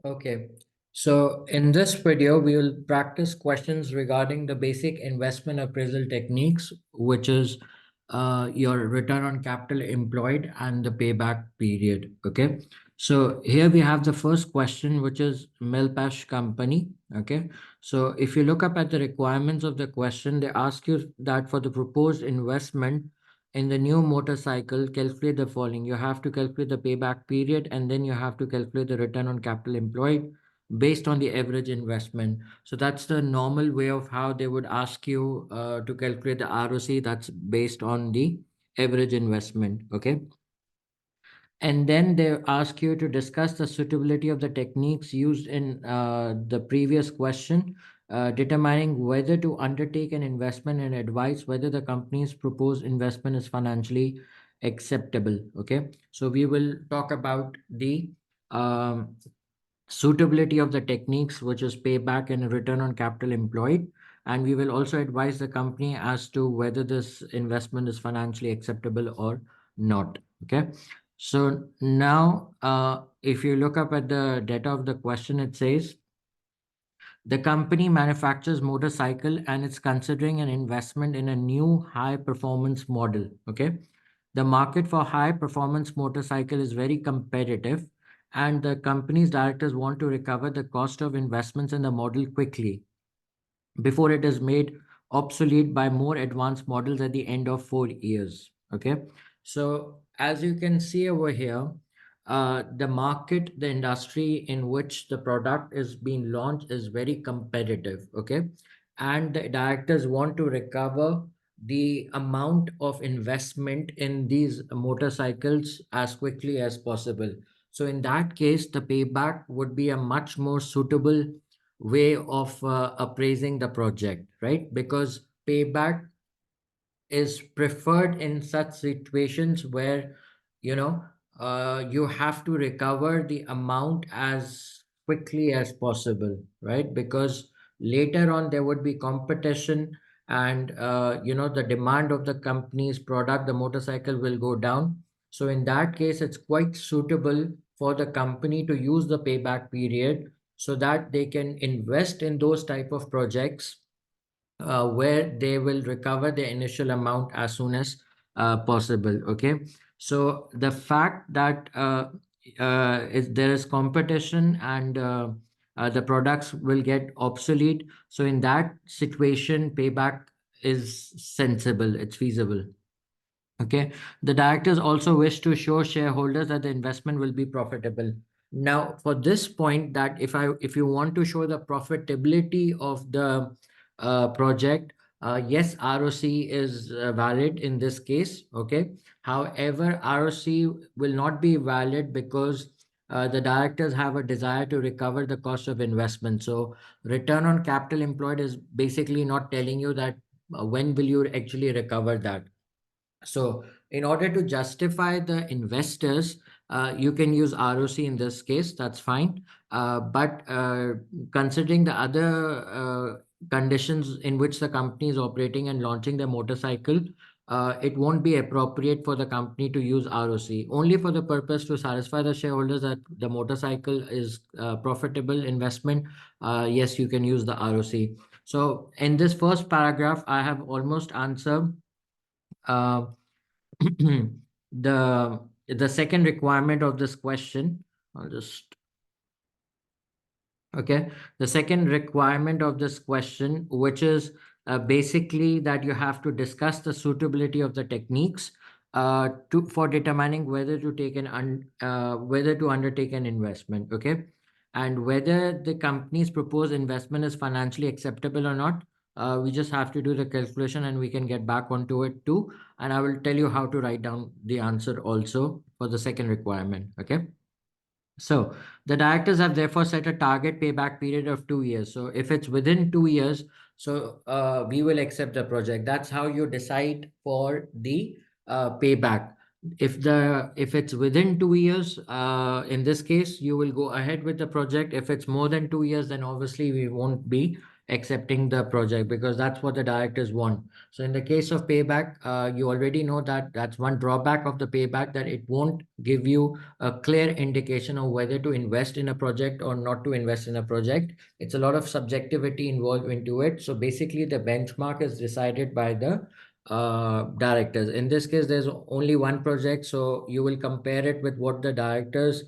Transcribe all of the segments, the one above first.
Okay. So in this video, we will practice questions regarding the basic investment appraisal techniques, which is your return on capital employed and the payback period. Okay. So here we have the first question, which is Milpash Company. Okay. So if you look up at the requirements of the question, they ask you that for the proposed investment in the new motorcycle, calculate the following. You have to calculate the payback period, and then you have to calculate the return on capital employed based on the average investment. So that's the normal way of how they would ask you to calculate the ROC. That's based on the average investment. Okay. And then they ask you to discuss the suitability of the techniques used in the previous question, determining whether to undertake an investment and advise whether the company's proposed investment is financially acceptable. Okay, so we will talk about the um, suitability of the techniques, which is payback and return on capital employed. And we will also advise the company as to whether this investment is financially acceptable or not. Okay. So now, if you look up at the data of the question, it says the company manufactures motorcycle and it's considering an investment in a new high performance model. Okay. The market for high performance motorcycle is very competitive, and the company's directors want to recover the cost of investments in the model quickly before it is made obsolete by more advanced models at the end of 4 years. Okay. So as you can see over here, the market, the industry in which the product is being launched is very competitive. Okay. And the directors want to recover the amount of investment in these motorcycles as quickly as possible. So in that case, the payback would be a much more suitable way of appraising the project, right? Because payback is preferred in such situations where you know you have to recover the amount as quickly as possible, right? Because later on there would be competition, and the demand of the company's product, the motorcycle, will go down. So in that case, it's quite suitable for the company to use the payback period so that they can invest in those type of projects where they will recover the initial amount as soon as possible. Okay. So the fact that there is competition, and the products will get obsolete, so in that situation payback is sensible, it's feasible. Okay. The directors also wish to show shareholders that the investment will be profitable. Now, for this point, that if you want to show the profitability of the project, yes, ROC is valid in this case. Okay. However, ROC will not be valid because the directors have a desire to recover the cost of investment. So, return on capital employed is basically not telling you that when will you actually recover that. So, in order to justify the investors, you can use ROC in this case, that's fine. But considering the other conditions in which the company is operating and launching the motorcycle, it won't be appropriate for the company to use ROC. Only for the purpose to satisfy the shareholders that the motorcycle is profitable investment, yes, you can use the ROC. So, in this first paragraph, I have almost answered. Uh, the the second requirement of this question, I'll just okay, the second requirement of this question, which is basically that you have to discuss the suitability of the techniques to for determining whether to whether to undertake an investment. Okay. And whether the company's proposed investment is financially acceptable or not. We just have to do the calculation and we can get back onto it too. And I will tell you how to write down the answer also for the second requirement. Okay. So the directors have therefore set a target payback period of 2 years. So if it's within 2 years, so we will accept the project. That's how you decide for the payback. If it's within 2 years, in this case, you will go ahead with the project. If it's more than 2 years, then obviously we won't be accepting the project, because that's what the directors want. So in the case of Payback, you already know that that's one drawback of the Payback, that it won't give you a clear indication of whether to invest in a project or not to invest in a project. It's a lot of subjectivity involved into it. So basically, the benchmark is decided by the directors. In this case, there's only one project, so you will compare it with what the directors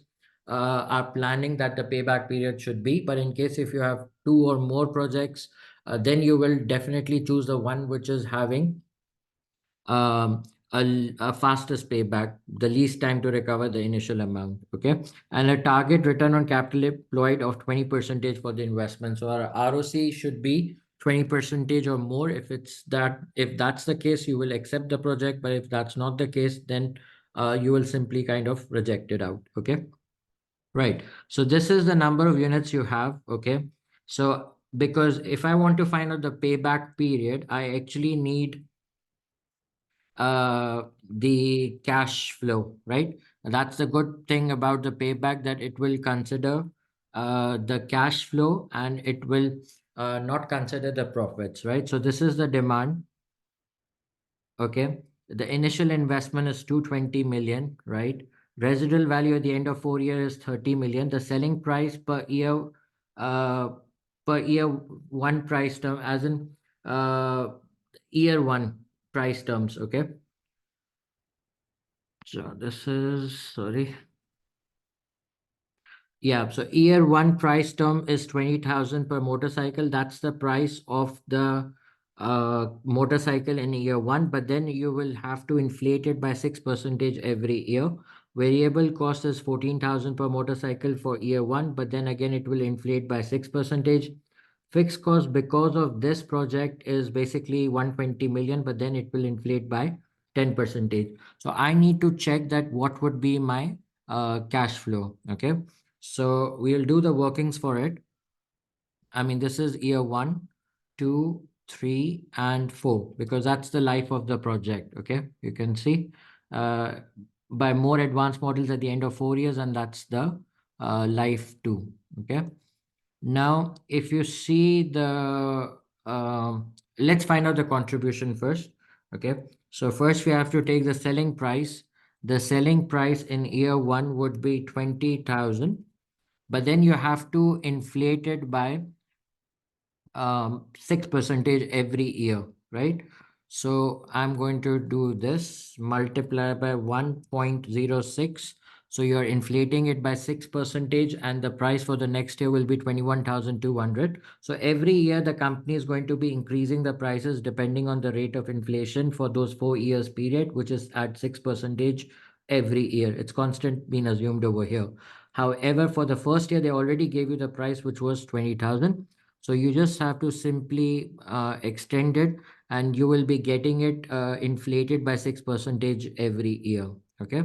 are planning that the payback period should be. But in case if you have two or more projects, then you will definitely choose the one which is having um, a fastest payback, the least time to recover the initial amount. Okay. And a target return on capital employed of 20% for the investment. So our ROC should be 20% or more. If that's the case, you will accept the project. But if that's not the case, then you will simply kind of reject it out. Okay. Right. So this is the number of units you have. Okay. So because if I want to find out the payback period, I actually need the cash flow, right? That's the good thing about the payback, that it will consider the cash flow, and it will not consider the profits, right? So this is the demand. Okay. The initial investment is 220 million, right? Residual value at the end of 4 years is 30 million. The selling price uh, per year one price term, as in year one price terms. Okay. So this is, sorry. Yeah, so year one price term is 20,000 per motorcycle. That's the price of the motorcycle in year one, but then you will have to inflate it by 6% every year. Variable cost is 14,000 per motorcycle for year one, but then again it will inflate by 6%. Fixed cost because of this project is basically 120 million, but then it will inflate by 10%. So I need to check that what would be my cash flow. Okay. So we'll do the workings for it. I mean, this is year one, two, three, and four, because that's the life of the project. Okay. You can see uh, by more advanced models at the end of 4 years, and that's the life two. Okay. Now, if you see the, let's find out the contribution first. Okay. So first we have to take the selling price. The selling price in year one would be 20,000, but then you have to inflate it by 6% every year, right? So I'm going to do this, multiply by 1.06. So you're inflating it by 6%, and the price for the next year will be 21,200. So every year the company is going to be increasing the prices depending on the rate of inflation for those 4 years period, which is at 6% every year. It's constant being assumed over here. However, for the first year, they already gave you the price, which was 20,000. So you just have to simply extend it, and you will be getting it inflated by 6% every year. Okay.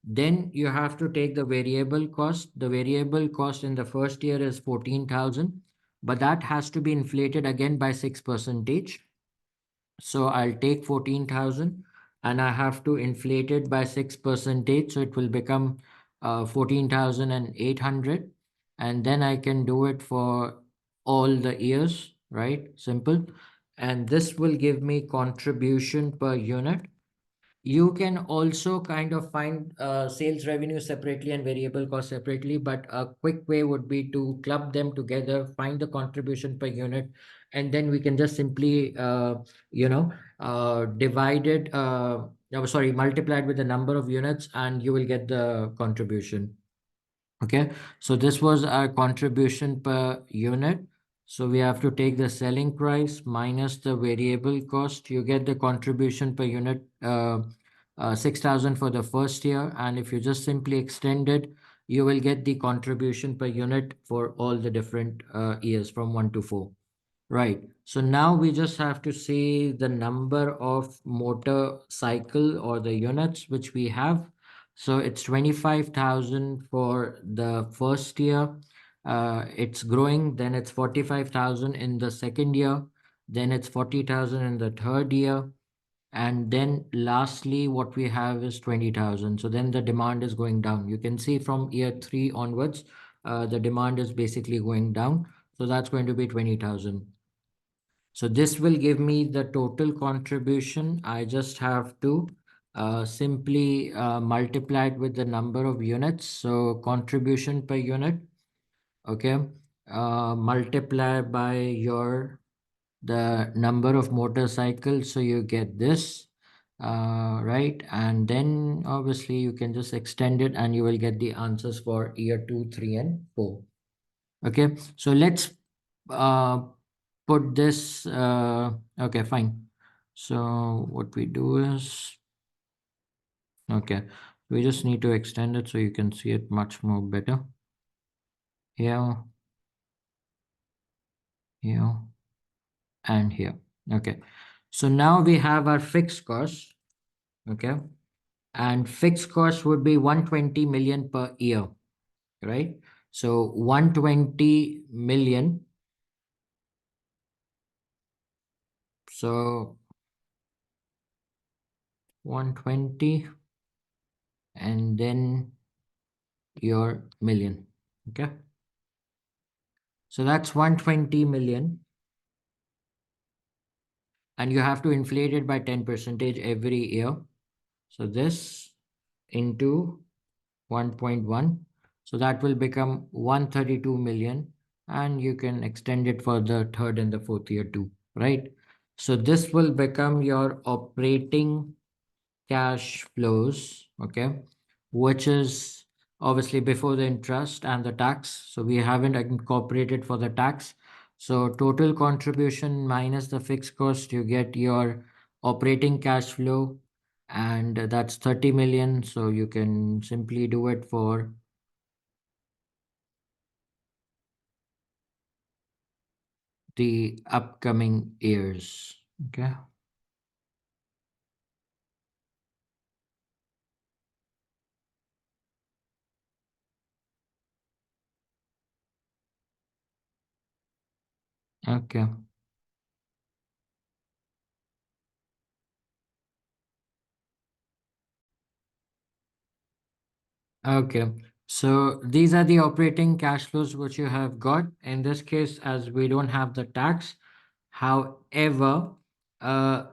Then you have to take the variable cost. The variable cost in the first year is 14,000, but that has to be inflated again by 6%. So I'll take 14,000 and I have to inflate it by 6%. So it will become 14,800. And then I can do it for all the years, right? Simple. And this will give me contribution per unit. You can also kind of find sales revenue separately and variable cost separately, but a quick way would be to club them together, find the contribution per unit, and then we can just simply, divide it, no, sorry, multiply it with the number of units, and you will get the contribution. Okay, so this was our contribution per unit. So we have to take the selling price minus the variable cost. You get the contribution per unit, 6,000 for the first year. And if you just simply extend it, you will get the contribution per unit for all the different years from 1 to 4. Right. So now we just have to see the number of motorcycle or the units which we have. So it's 25,000 for the first year. It's growing. Then it's 45,000 in the second year. Then it's 40,000 in the third year. And then lastly, what we have is 20,000. So then the demand is going down. You can see from year three onwards, the demand is basically going down. So that's going to be 20,000. So this will give me the total contribution. I just have to simply multiply it with the number of units. So contribution per unit, okay, multiply by the number of motorcycles. So you get this, right? And then obviously you can just extend it and you will get the answers for year 2, 3, and 4. Okay, so let's uh, put this, okay, fine. So what we do is, okay, we just need to extend it so you can see it much more better. Here, here, and here. Okay, so now we have our fixed cost. Okay, and fixed cost would be 120 million per year, right? So 120 million. So 120 and then your million. Okay, so that's 120 million, and you have to inflate it by 10 percentage every year. So this into 1.1, so that will become 132 million, and you can extend it for the third and the fourth year too, right? So this will become your operating cash flows, okay, which is obviously before the interest and the tax. So we haven't incorporated for the tax. So total contribution minus the fixed cost, you get your operating cash flow, and that's 30 million. So you can simply do it for the upcoming years. Okay. Okay. Okay. So these are the operating cash flows which you have got. In this case, as we don't have the tax, however,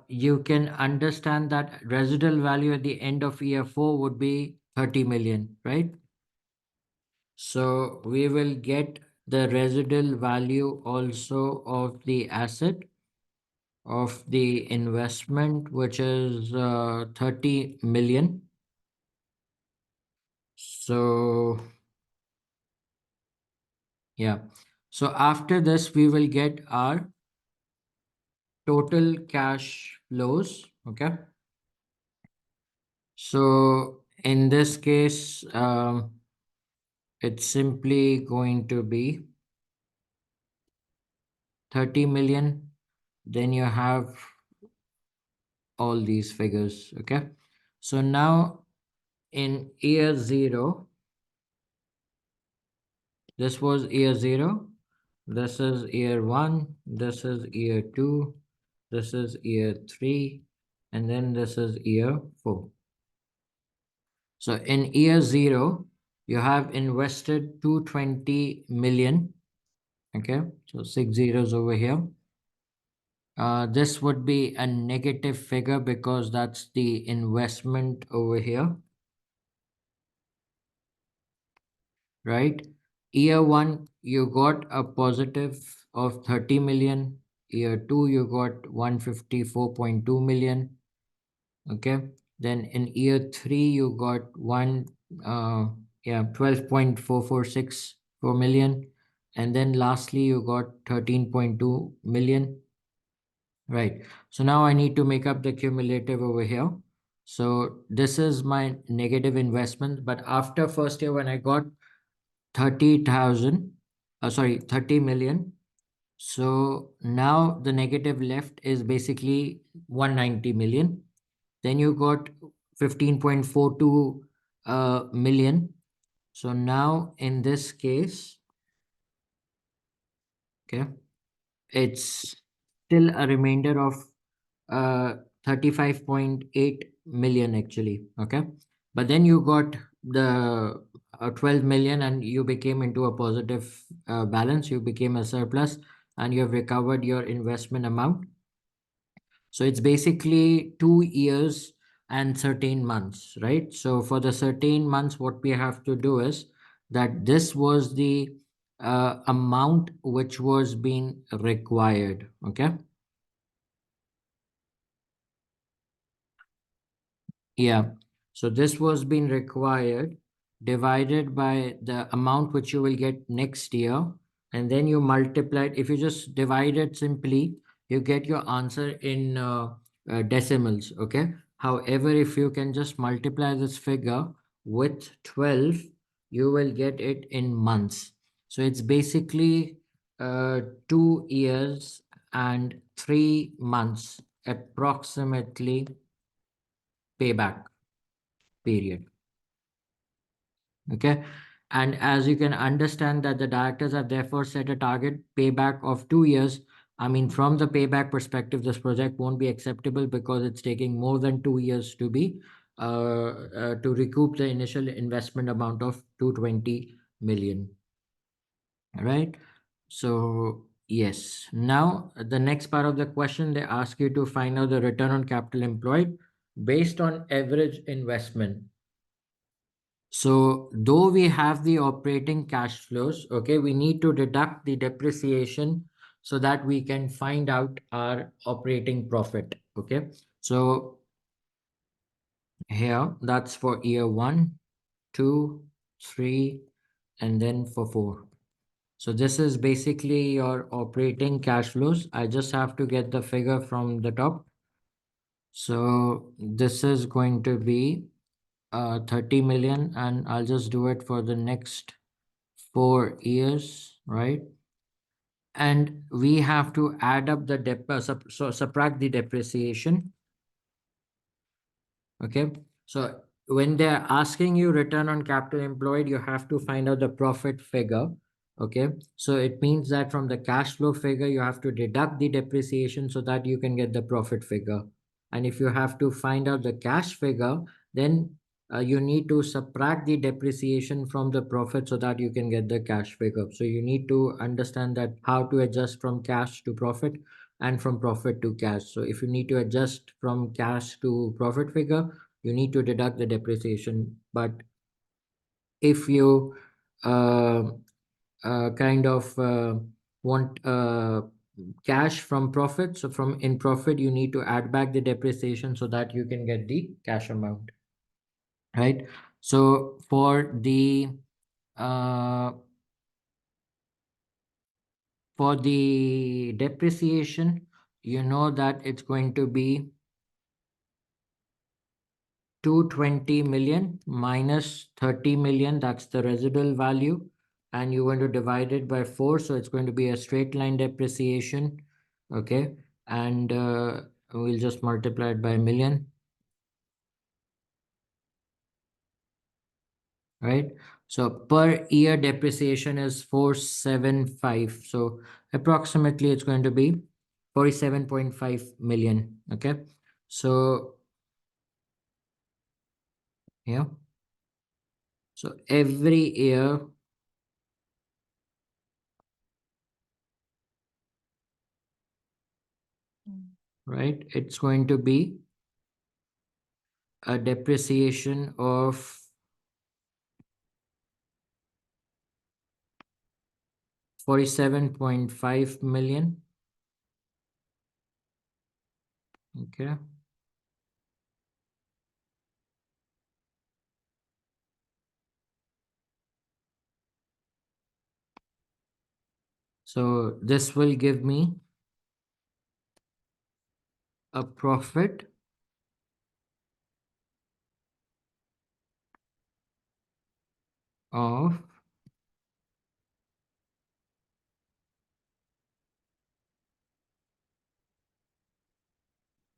you can understand that residual value at the end of year 4 would be 30 million, right? So we will get the residual value also of the asset of the investment, which is 30 million. So yeah. So after this, we will get our total cash flows. Okay. So in this case, it's simply going to be 30 million. Then you have all these figures. Okay. So now in year 0, this was year 0. This is year 1. This is year 2. This is year 3. And then this is year 4. So in year 0, you have invested 220 million. Okay, so 6 zeros over here. This would be a negative figure because that's the investment over here, right? Year 1, you got a positive of 30 million. Year 2, you got 154.2 million. Okay, then in year 3, you got 12.4464 million, and then lastly you got 13.2 million, right? So now I need to make up the cumulative over here. So this is my negative investment, but after first year when I got 30,000, 30 million, so now the negative left is basically 190 million. Then you got 15.42 million. So now in this case, okay, it's still a remainder of 35.8 million actually. Okay. But then you got the 12 million and you became into a positive balance. You became a surplus. and you have recovered your investment amount. So it's basically 2 years and 13 months, right? So for the 13 months, what we have to do is that this was the amount which was being required. Okay. Yeah. So this was being required divided by the amount which you will get next year. And then you multiply it. If you just divide it simply, you get your answer in decimals. Okay. However, if you can just multiply this figure with 12, you will get it in months. So it's basically 2 years and 3 months approximately payback period. Okay. And as you can understand that the directors have therefore set a target payback of 2 years. I mean, from the payback perspective, this project won't be acceptable because it's taking more than 2 years to be to recoup the initial investment amount of 220 million. Right. So yes. Now the next part of the question, they ask you to find out the return on capital employed based on average investment. So though we have the operating cash flows, okay, we need to deduct the depreciation so that we can find out our operating profit. Okay. So here that's for year 1, 2, 3, and then for 4. So this is basically your operating cash flows. I just have to get the figure from the top. So this is going to be 30 million, and I'll just do it for the next 4 years, right? And we have to add up the subtract the depreciation. Okay. So when they're asking you return on capital employed, you have to find out the profit figure. Okay. So it means that from the cash flow figure, you have to deduct the depreciation so that you can get the profit figure. And if you have to find out the cash figure, then you need to subtract the depreciation from the profit so that you can get the cash figure. So you need to understand that how to adjust from cash to profit and from profit to cash. So if you need to adjust from cash to profit figure, you need to deduct the depreciation. But if you uh, kind of want cash from profit, so from in profit, you need to add back the depreciation so that you can get the cash amount, right? So uh, for the depreciation, you know that it's going to be 220 million minus 30 million, that's the residual value, and you're going to divide it by 4, so it's going to be a straight line depreciation. Okay. And we'll just multiply it by a million, right? So per year depreciation is 475, so approximately it's going to be 47.5 million. Okay. So yeah, so every year, right, it's going to be a depreciation of 47.5 million. Okay. So this will give me a profit of,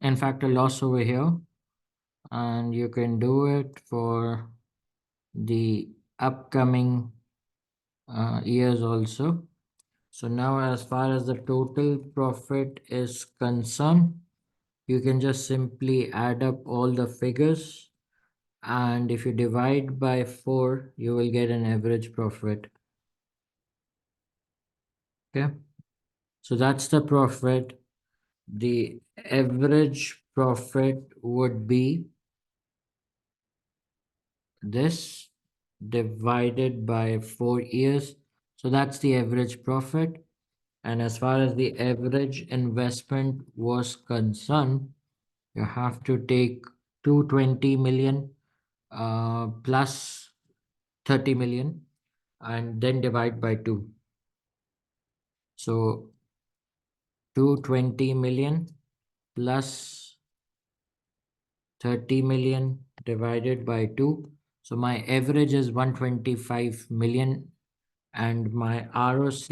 in fact, a loss over here. And you can do it for the upcoming years also. So now as far as the total profit is concerned, you can just simply add up all the figures, and if you divide by 4, you will get an average profit. Okay. So that's the profit. The average profit would be this divided by 4 years. So that's the average profit. And as far as the average investment was concerned, you have to take 220 million plus 30 million and then divide by 2. So 220 million plus 30 million divided by 2. So my average is 125 million and my ROC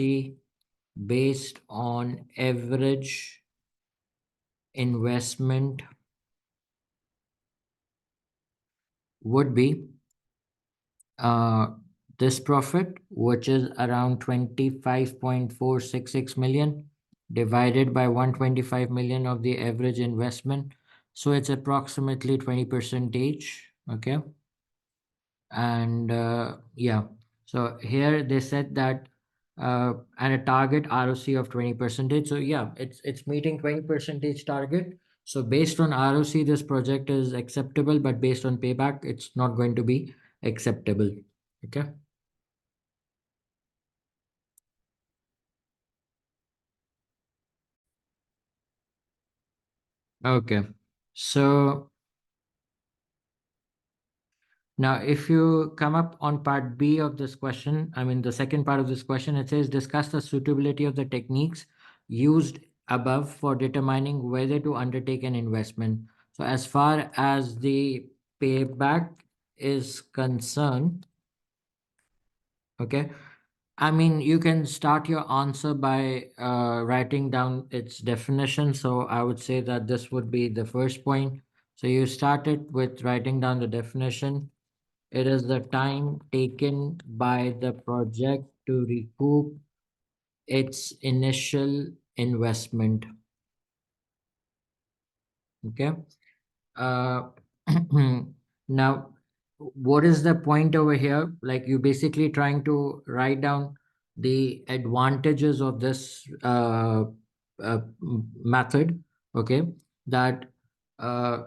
based on average investment would be uh, this profit, which is around 25.466 million divided by 125 million of the average investment. So it's approximately 20 percentage. Okay. And yeah, so here they said that and a target ROC of 20 percentage. So yeah, it's meeting 20 percentage target. So based on ROC, this project is acceptable, but based on payback, it's not going to be acceptable. Okay. Okay. So now, if you come up on part B of this question, I mean, the second part of this question, it says discuss the suitability of the techniques used above for determining whether to undertake an investment. So, as far as the payback is concerned, okay, I mean, you can start your answer by writing down its definition. So, I would say that this would be the first point. So, you started with writing down the definition. It is the time taken by the project to recoup its initial investment. Okay. Uh, now, what is the point over here? Like you basically trying to write down the advantages of this method. Okay. That uh,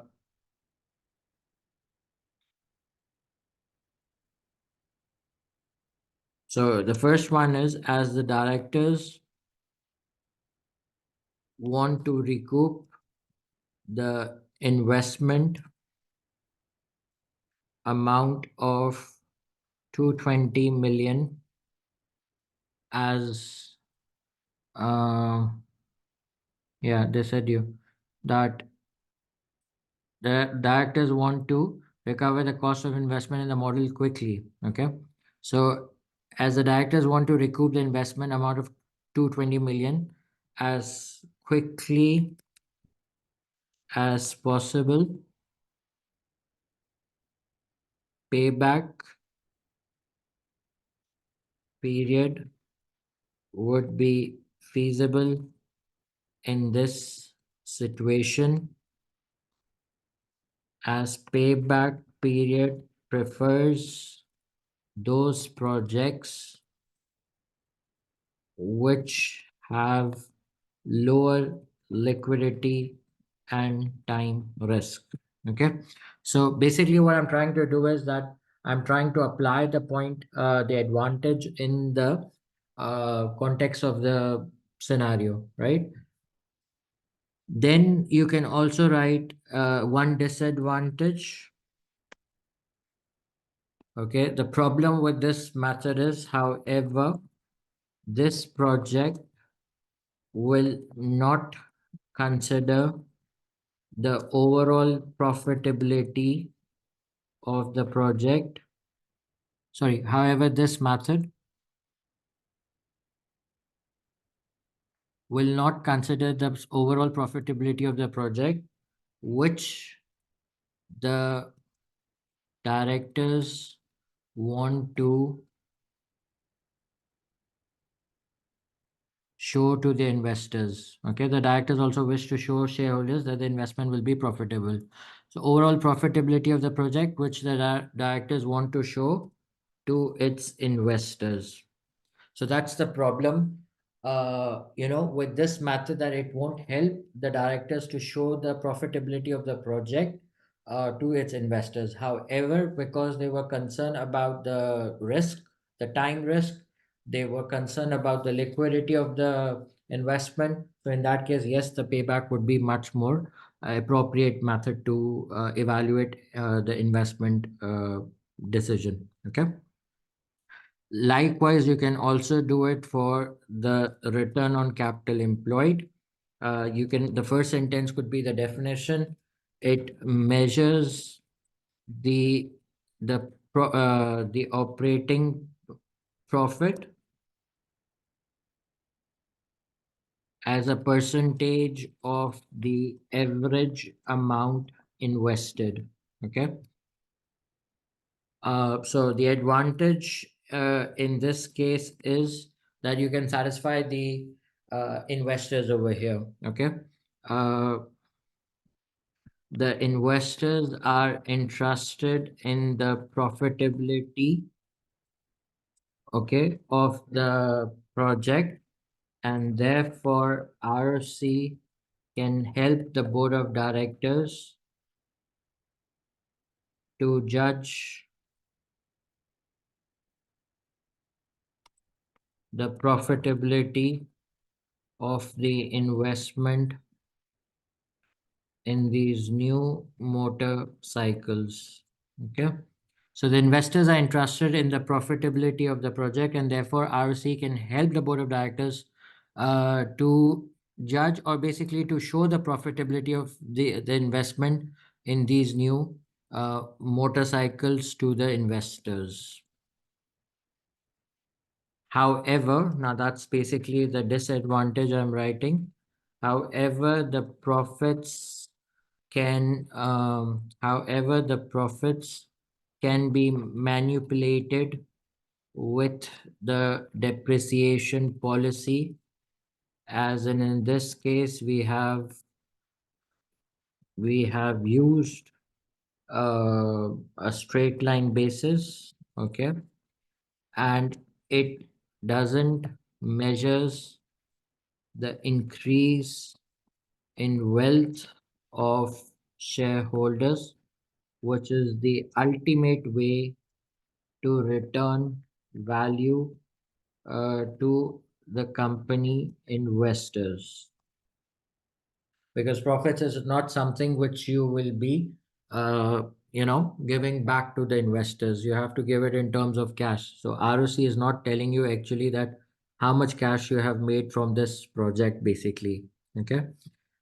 so the first one is as the directors want to recoup the investment amount of 220 million as yeah, they said you that the directors want to recover the cost of investment in the model quickly. Okay. So as the directors want to recoup the investment amount of 220 million as quickly as possible, payback period would be feasible in this situation as payback period prefers those projects which have lower liquidity and time risk. Okay. So basically what I'm trying to do is that I'm trying to apply the point, the advantage in the context of the scenario, right? Then you can also write one disadvantage. Okay, the problem with this method is, however, this project will not consider the overall profitability of the project. Sorry, however, this method will not consider the overall profitability of the project, which the directors want to show to the investors. Okay, the directors also wish to show shareholders that the investment will be profitable. So overall profitability of the project, which the directors want to show to its investors. So that's the problem. with this method, that it won't help the directors to show the profitability of the project to its investors. However, because they were concerned about the risk, the time risk, they were concerned about the liquidity of the investment. So in that case, yes, the payback would be much more appropriate method to evaluate the investment decision. Okay. Likewise, you can also do it for the return on capital employed. The first sentence could be the definition. It measures the the operating profit as a percentage of the average amount invested. Okay. So the advantage in this case is that you can satisfy the investors over here. Okay. Uh, the investors are interested in the profitability, okay, of the project, and therefore ROC can help the board of directors to judge the profitability of the investment in these new motorcycles. Okay. So the investors are interested in the profitability of the project, and therefore ROC can help the board of directors to judge, or basically to show the profitability of the investment in these new motorcycles to the investors. However, now that's basically the disadvantage I'm writing. However, the profits can be manipulated with the depreciation policy, as in this case we have used a straight line basis. Okay. And it doesn't measures the increase in wealth of shareholders, which is the ultimate way to return value to the company investors. Because profits is not something which you will be, giving back to the investors. You have to give it in terms of cash. So ROC is not telling you actually that how much cash you have made from this project, basically. Okay.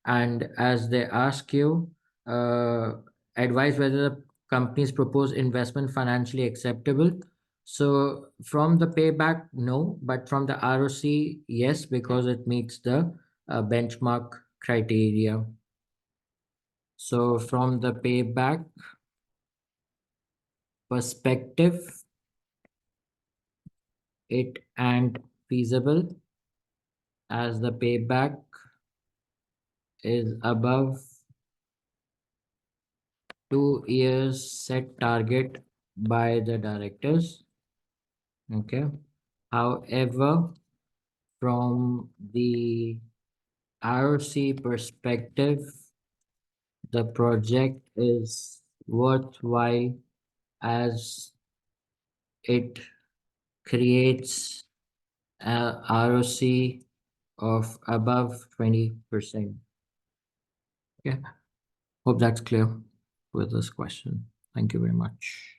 And as they ask you, uh, advise whether the company's proposed investment financially acceptable. So from the payback, no, but from the ROC, yes, because it meets the benchmark criteria. So from the payback perspective, it and feasible, as the payback is above 2 years set target by the directors. Okay. However, from the ROC perspective, the project is worthwhile as it creates a ROC of above 20%. Okay. Hope that's clear with this question. Thank you very much.